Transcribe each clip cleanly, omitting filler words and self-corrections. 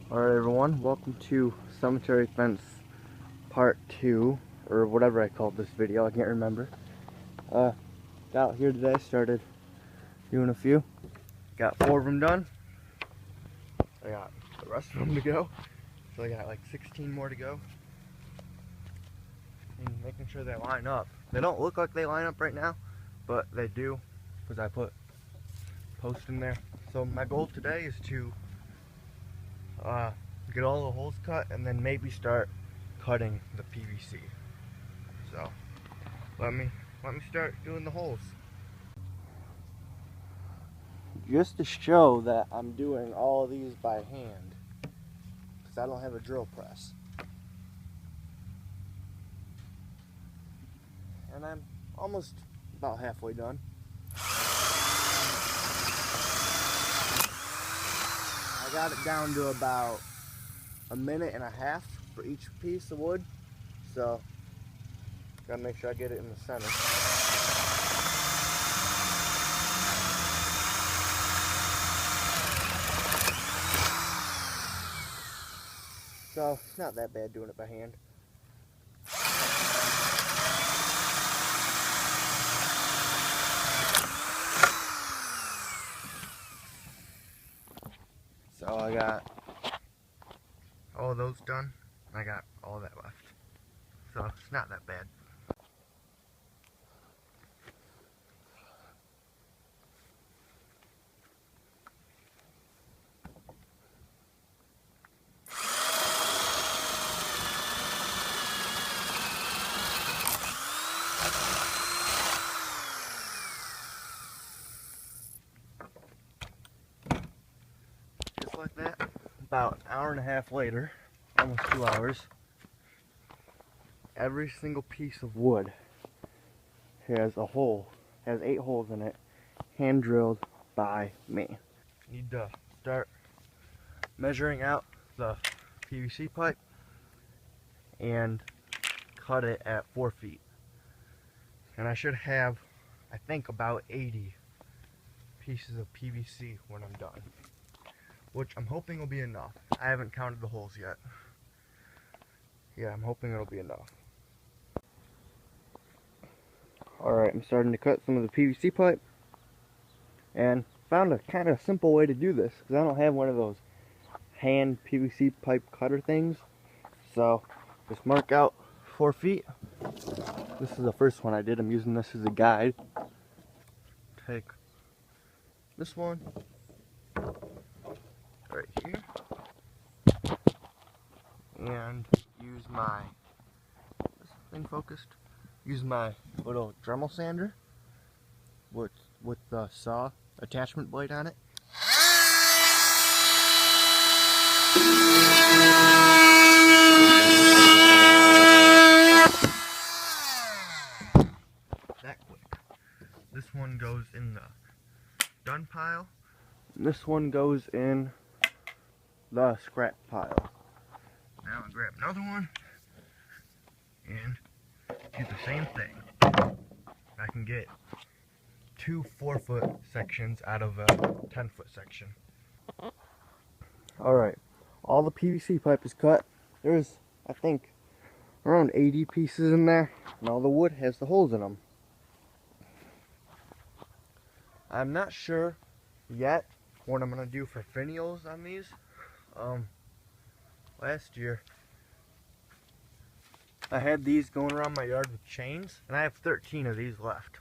Alright everyone, welcome to Cemetery Fence Part 2, or whatever I called this video, I can't remember. Got out here today, started doing a few. Got 4 of them done. I got the rest of them to go. So I got like 16 more to go. And making sure they line up. They don't look like they line up right now, but they do, because I put posts in there. So my goal today is to get all the holes cut and then maybe start cutting the PVC. So let me start doing the holes. Just to show that I'm doing all of these by hand, because I don't have a drill press. And I'm almost about halfway done. I got it down to about a minute and a half for each piece of wood, so gotta make sure I get it in the center. So it's not that bad doing it by hand. So I got all of those done. I got all that left. So it's not that bad. Just like that, about an hour and a half later, almost 2 hours, every single piece of wood has a hole, has 8 holes in it, hand drilled by me. Need to start measuring out the PVC pipe and cut it at 4 feet. And I should have, I think, about 80 pieces of PVC when I'm done, which I'm hoping will be enough. I haven't counted the holes yet. Yeah, I'm hoping it'll be enough. Alright, I'm starting to cut some of the PVC pipe, and found a kind of simple way to do this, because I don't have one of those hand PVC pipe cutter things. So just mark out 4 feet. This is the first one I did. I'm using this as a guide. Take this one right here and use my, is this thing focused? Use my little Dremel sander with the saw attachment blade on it. That quick. This one goes in the done pile. And this one goes in the scrap pile. Now I'll grab another one and do the same thing. I can get 2 4-foot sections out of a 10-foot section. Alright, all the PVC pipe is cut. There's, I think, around 80 pieces in there, and all the wood has the holes in them. I'm not sure yet what I'm going to do for finials on these. Last year, I had these going around my yard with chains, and I have 13 of these left.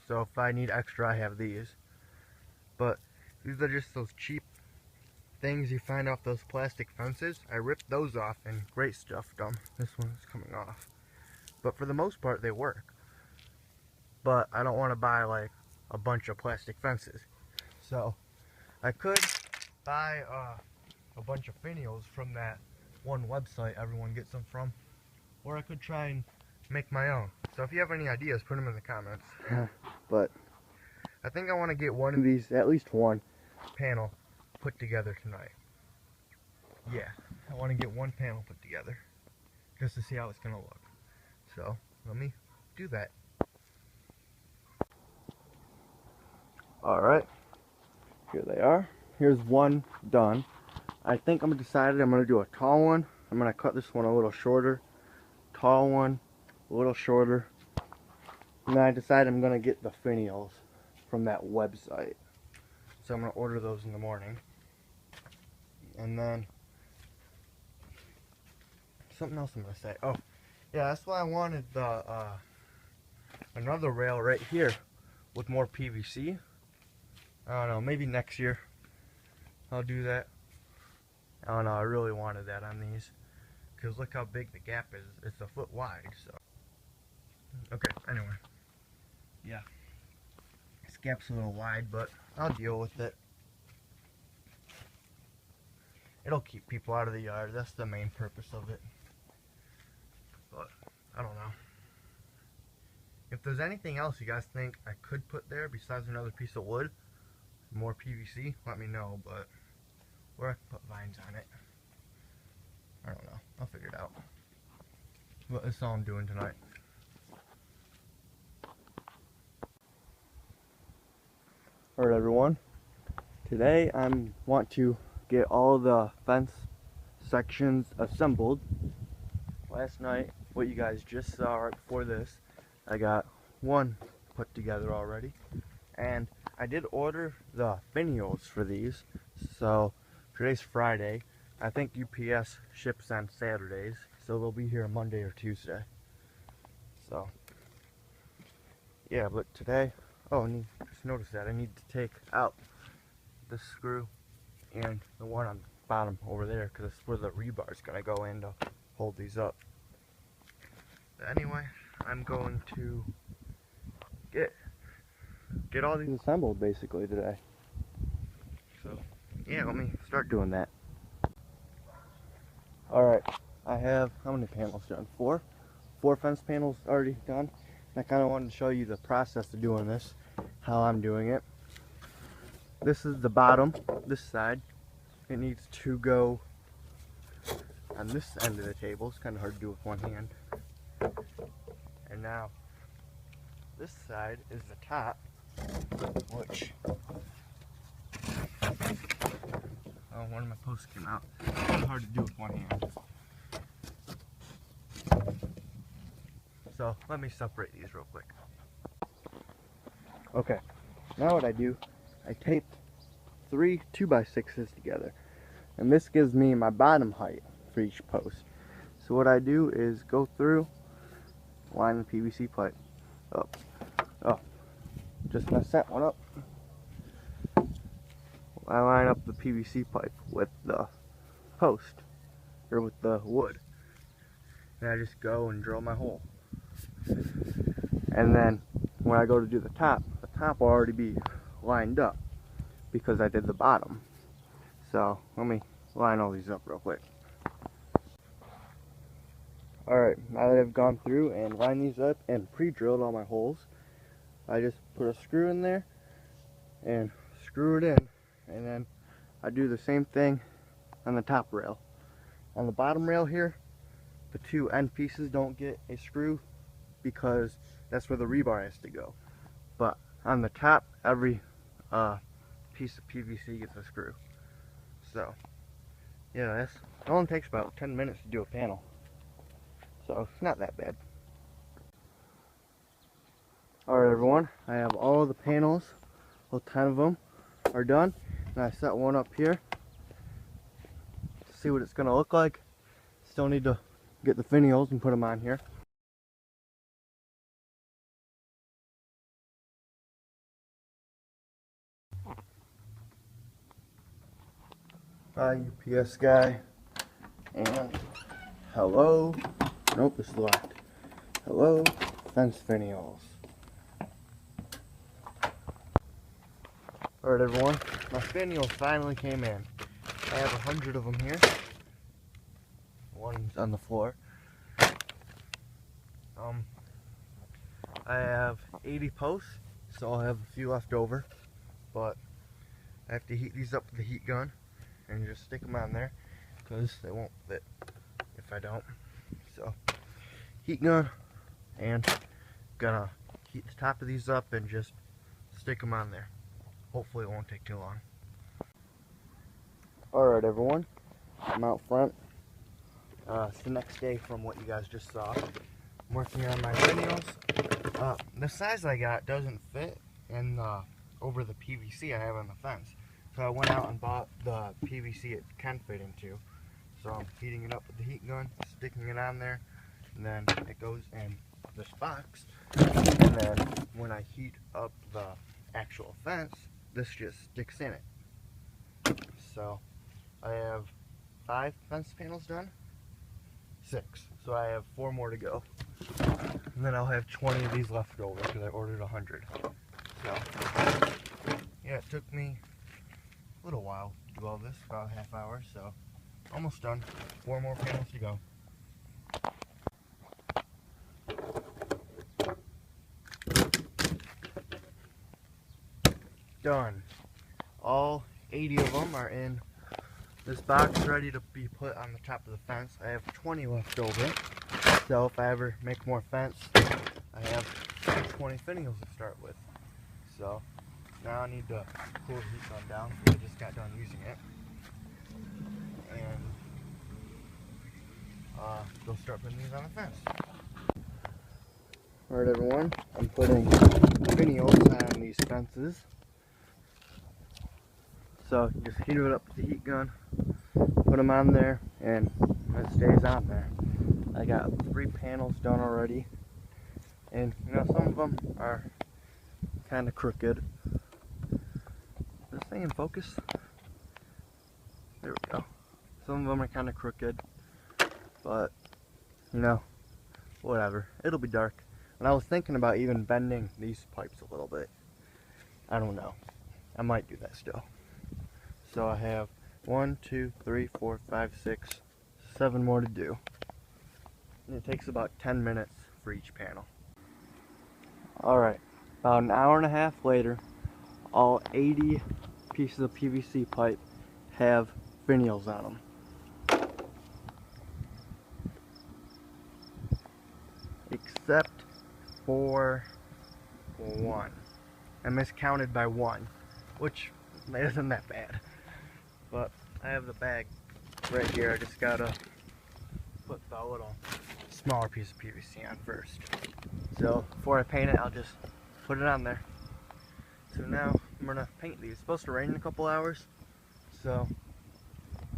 So if I need extra, I have these. But these are just those cheap things you find off those plastic fences. I ripped those off and great stuff done. This one's coming off. But for the most part, they work. But I don't want to buy like a bunch of plastic fences. So I could buy a bunch of finials from that one website everyone gets them from, or I could try and make my own. So if you have any ideas, put them in the comments. But I think I want to get one of these, at least one panel put together tonight. Yeah, I want to get one panel put together just to see how it's going to look. So let me do that. Alright, here they are. Here's one done. I think I'm decided I'm gonna do a tall one. I'm gonna cut this one a little shorter, tall one a little shorter, and then I decided I'm gonna get the finials from that website. So I'm gonna order those in the morning. And then something else I'm gonna say. Oh, yeah, that's why I wanted the another rail right here with more PVC. I don't know, maybe next year I'll do that. I don't know, I really wanted that on these because look how big the gap is. It's a foot wide. So okay, anyway, yeah, this gap's a little wide, but I'll deal with it. It'll keep people out of the yard. That's the main purpose of it. But I don't know. If there's anything else you guys think I could put there besides another piece of wood, more PVC, let me know. But or I can put vines on it. I don't know. I'll figure it out. But that's all I'm doing tonight. Alright everyone. Today I want to get all the fence sections assembled. Last night, what you guys just saw right before this, I got one put together already. And I did order the finials for these. So today's Friday. I think UPS ships on Saturdays, so they'll be here Monday or Tuesday. So yeah, but today, oh, just notice that I need to take out this screw and the one on the bottom over there, because that's where the rebar is gonna go in to hold these up. But anyway, I'm going to get all these assembled basically today. So yeah, let me start doing that. Alright, I have how many panels done? Four fence panels already done. I kind of wanted to show you the process of doing this, how I'm doing it. This is the bottom, this side. It needs to go on this end of the table. It's kind of hard to do with one hand. And now, this side is the top, which, oh, one of my posts came out. It's kind of hard to do with one hand. So, let me separate these real quick. Okay, now what I do, I tape 3 2x6s together, and this gives me my bottom height for each post. So what I do is go through, line the PVC pipe up. Oh, just gonna set one up. I line up the PVC pipe with the post, or with the wood, and I just go and drill my hole. And then when I go to do the top will already be lined up because I did the bottom. So let me line all these up real quick. Alright, now that I've gone through and lined these up and pre-drilled all my holes, I just put a screw in there and screw it in, and then I do the same thing on the top rail. On the bottom rail here, the two end pieces don't get a screw because that's where the rebar has to go. But on the top, every piece of PVC gets a screw. So yeah, it only takes about 10 minutes to do a panel, so it's not that bad. Alright everyone, I have all the panels, all 10 of them are done, and I set one up here to see what it's going to look like. Still need to get the finials and put them on here. Bye UPS guy, and hello, nope, it's locked. Hello, fence finials. Alright everyone, my finials finally came in. I have 100 of them here. One's on the floor. I have 80 posts, so I'll have a few left over. But I have to heat these up with the heat gun and just stick them on there because they won't fit if I don't. So heat gun, and gonna heat the top of these up and just stick them on there. Hopefully it won't take too long. Alright everyone, I'm out front. It's the next day from what you guys just saw. I'm working on my finials. The size I got doesn't fit in over the PVC I have on the fence. So I went out and bought the PVC it can fit into. So I'm heating it up with the heat gun, sticking it on there, and then it goes in this box. And then when I heat up the actual fence, this just sticks in it. So I have 5 fence panels done. 6. So I have 4 more to go. And then I'll have 20 of these left over because I ordered 100. So yeah, it took me a little while to do all this, about a half hour, so almost done. 4 more panels to go. Done. All 80 of them are in this box ready to be put on the top of the fence. I have 20 left over, so if I ever make more fence, I have 20 finials to start with. So now I need to cool the heat gun down because I just got done using it, and go start putting these on the fence. Alright everyone, I'm putting finials on these fences. So just heat it up with the heat gun, put them on there, and it stays on there. I got 3 panels done already, and you know, some of them are kind of crooked. This thing in focus? There we go. Some of them are kind of crooked, but you know, whatever. It'll be dark. And I was thinking about even bending these pipes a little bit. I don't know. I might do that still. So I have 1, 2, 3, 4, 5, 6, 7 more to do. And it takes about 10 minutes for each panel. Alright, about an hour and a half later, all 80 pieces of PVC pipe have finials on them. Except for 1. I miscounted by 1, which isn't that bad. But I have the bag right here. I just gotta put the little smaller piece of PVC on first. So before I paint it, I'll just put it on there. So now I'm gonna paint these. It's supposed to rain in a couple hours, so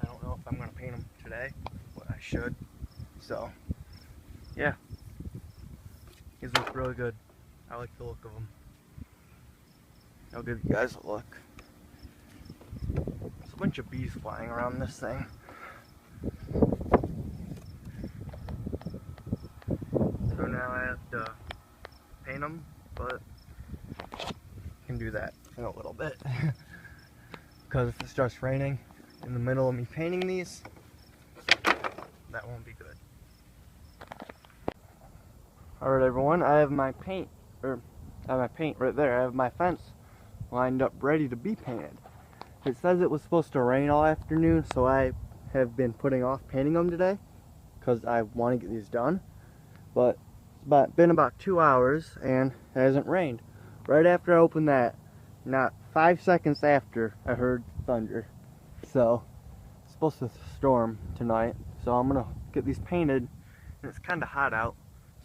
I don't know if I'm gonna paint them today, but I should. So yeah, these look really good. I like the look of them. I'll give you guys a look. There's a bunch of bees flying around this thing. So now I have to paint them, but I can do that in a little bit. Because if it starts raining in the middle of me painting these, that won't be good. Alright everyone, I have my paint, right there. I have my fence lined up ready to be painted. It says it was supposed to rain all afternoon, so I have been putting off painting them today because I want to get these done. But it's been about 2 hours and it hasn't rained. Right after I opened that, not 5 seconds after, I heard thunder. So it's supposed to storm tonight, so I'm gonna get these painted, and it's kind of hot out,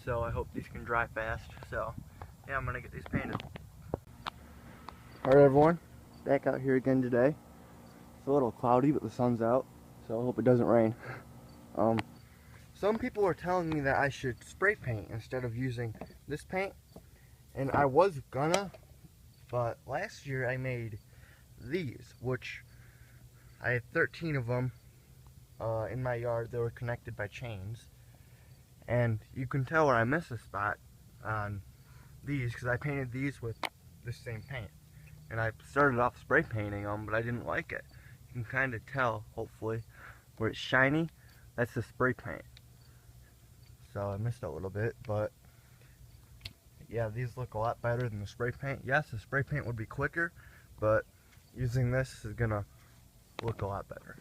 so I hope these can dry fast. So yeah, I'm gonna get these painted. Alright everyone, back out here again today. It's a little cloudy, but the sun's out, so I hope it doesn't rain. Some people are telling me that I should spray paint instead of using this paint, and I was gonna, but last year I made these, which I had 13 of them in my yard. They were connected by chains, and you can tell where I missed a spot on these because I painted these with the same paint. And I started off spray painting them, but I didn't like it. You can kind of tell, hopefully, where it's shiny, that's the spray paint. So I missed a little bit, but yeah, these look a lot better than the spray paint. Yes, the spray paint would be quicker, but using this is gonna look a lot better.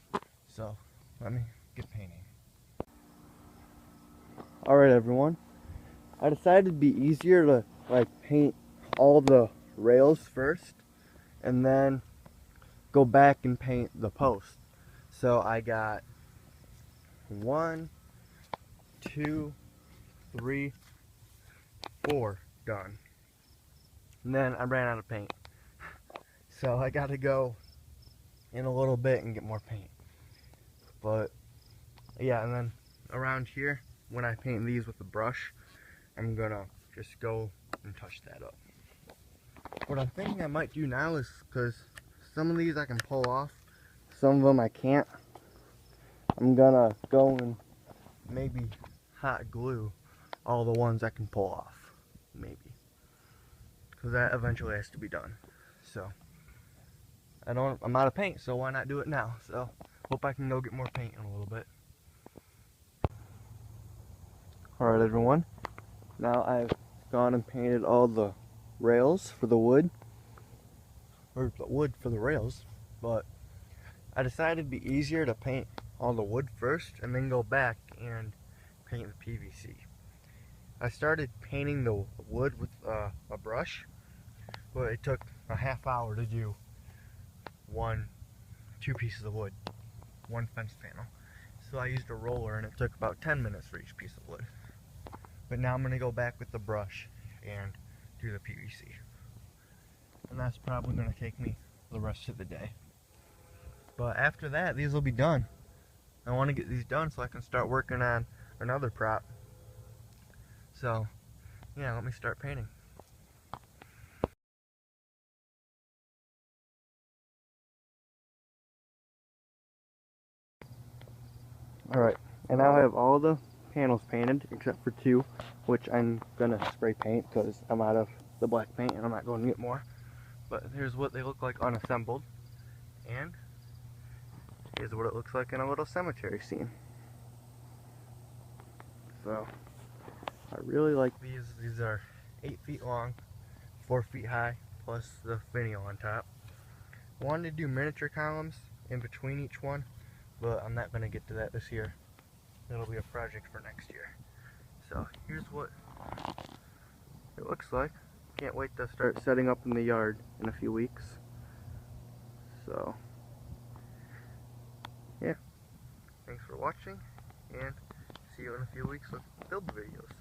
So let me get painting. Alright everyone, I decided it'd be easier to paint all the rails first and then go back and paint the posts. So I got 1, 2, 3, 4 done. And then I ran out of paint. So I got to go in a little bit and get more paint. But yeah, and then around here, when I paint these with the brush, I'm gonna just go and touch that up. What I'm thinking I might do now is, because some of these I can pull off, some of them I can't, I'm gonna go and maybe hot glue all the ones I can pull off, maybe, because that eventually has to be done. So I'm out of paint, so why not do it now? So hope I can go get more paint in a little bit. Alright everyone, now I've gone and painted all the rails for the wood, or the wood for the rails, but I decided it'd be easier to paint all the wood first and then go back and paint the PVC. I started painting the wood with a brush, but it took a half hour to do 2 pieces of wood, 1 fence panel. So I used a roller and it took about 10 minutes for each piece of wood. But now I'm going to go back with the brush and do the PVC. And that's probably going to take me the rest of the day. But after that, these will be done. I want to get these done so I can start working on another prop. So, yeah, let me start painting. Alright, and now I have all the panels painted except for 2, which I'm gonna spray paint because I'm out of the black paint and I'm not going to get more. But here's what they look like unassembled, and here's what it looks like in a little cemetery scene. So I really like these. These are 8 feet long, 4 feet high, plus the finial on top. I wanted to do miniature columns in between each one, but I'm not going to get to that this year. It'll be a project for next year. So here's what it looks like. Can't wait to start setting up in the yard in a few weeks. So yeah, thanks for watching, and see you in a few weeks with build videos.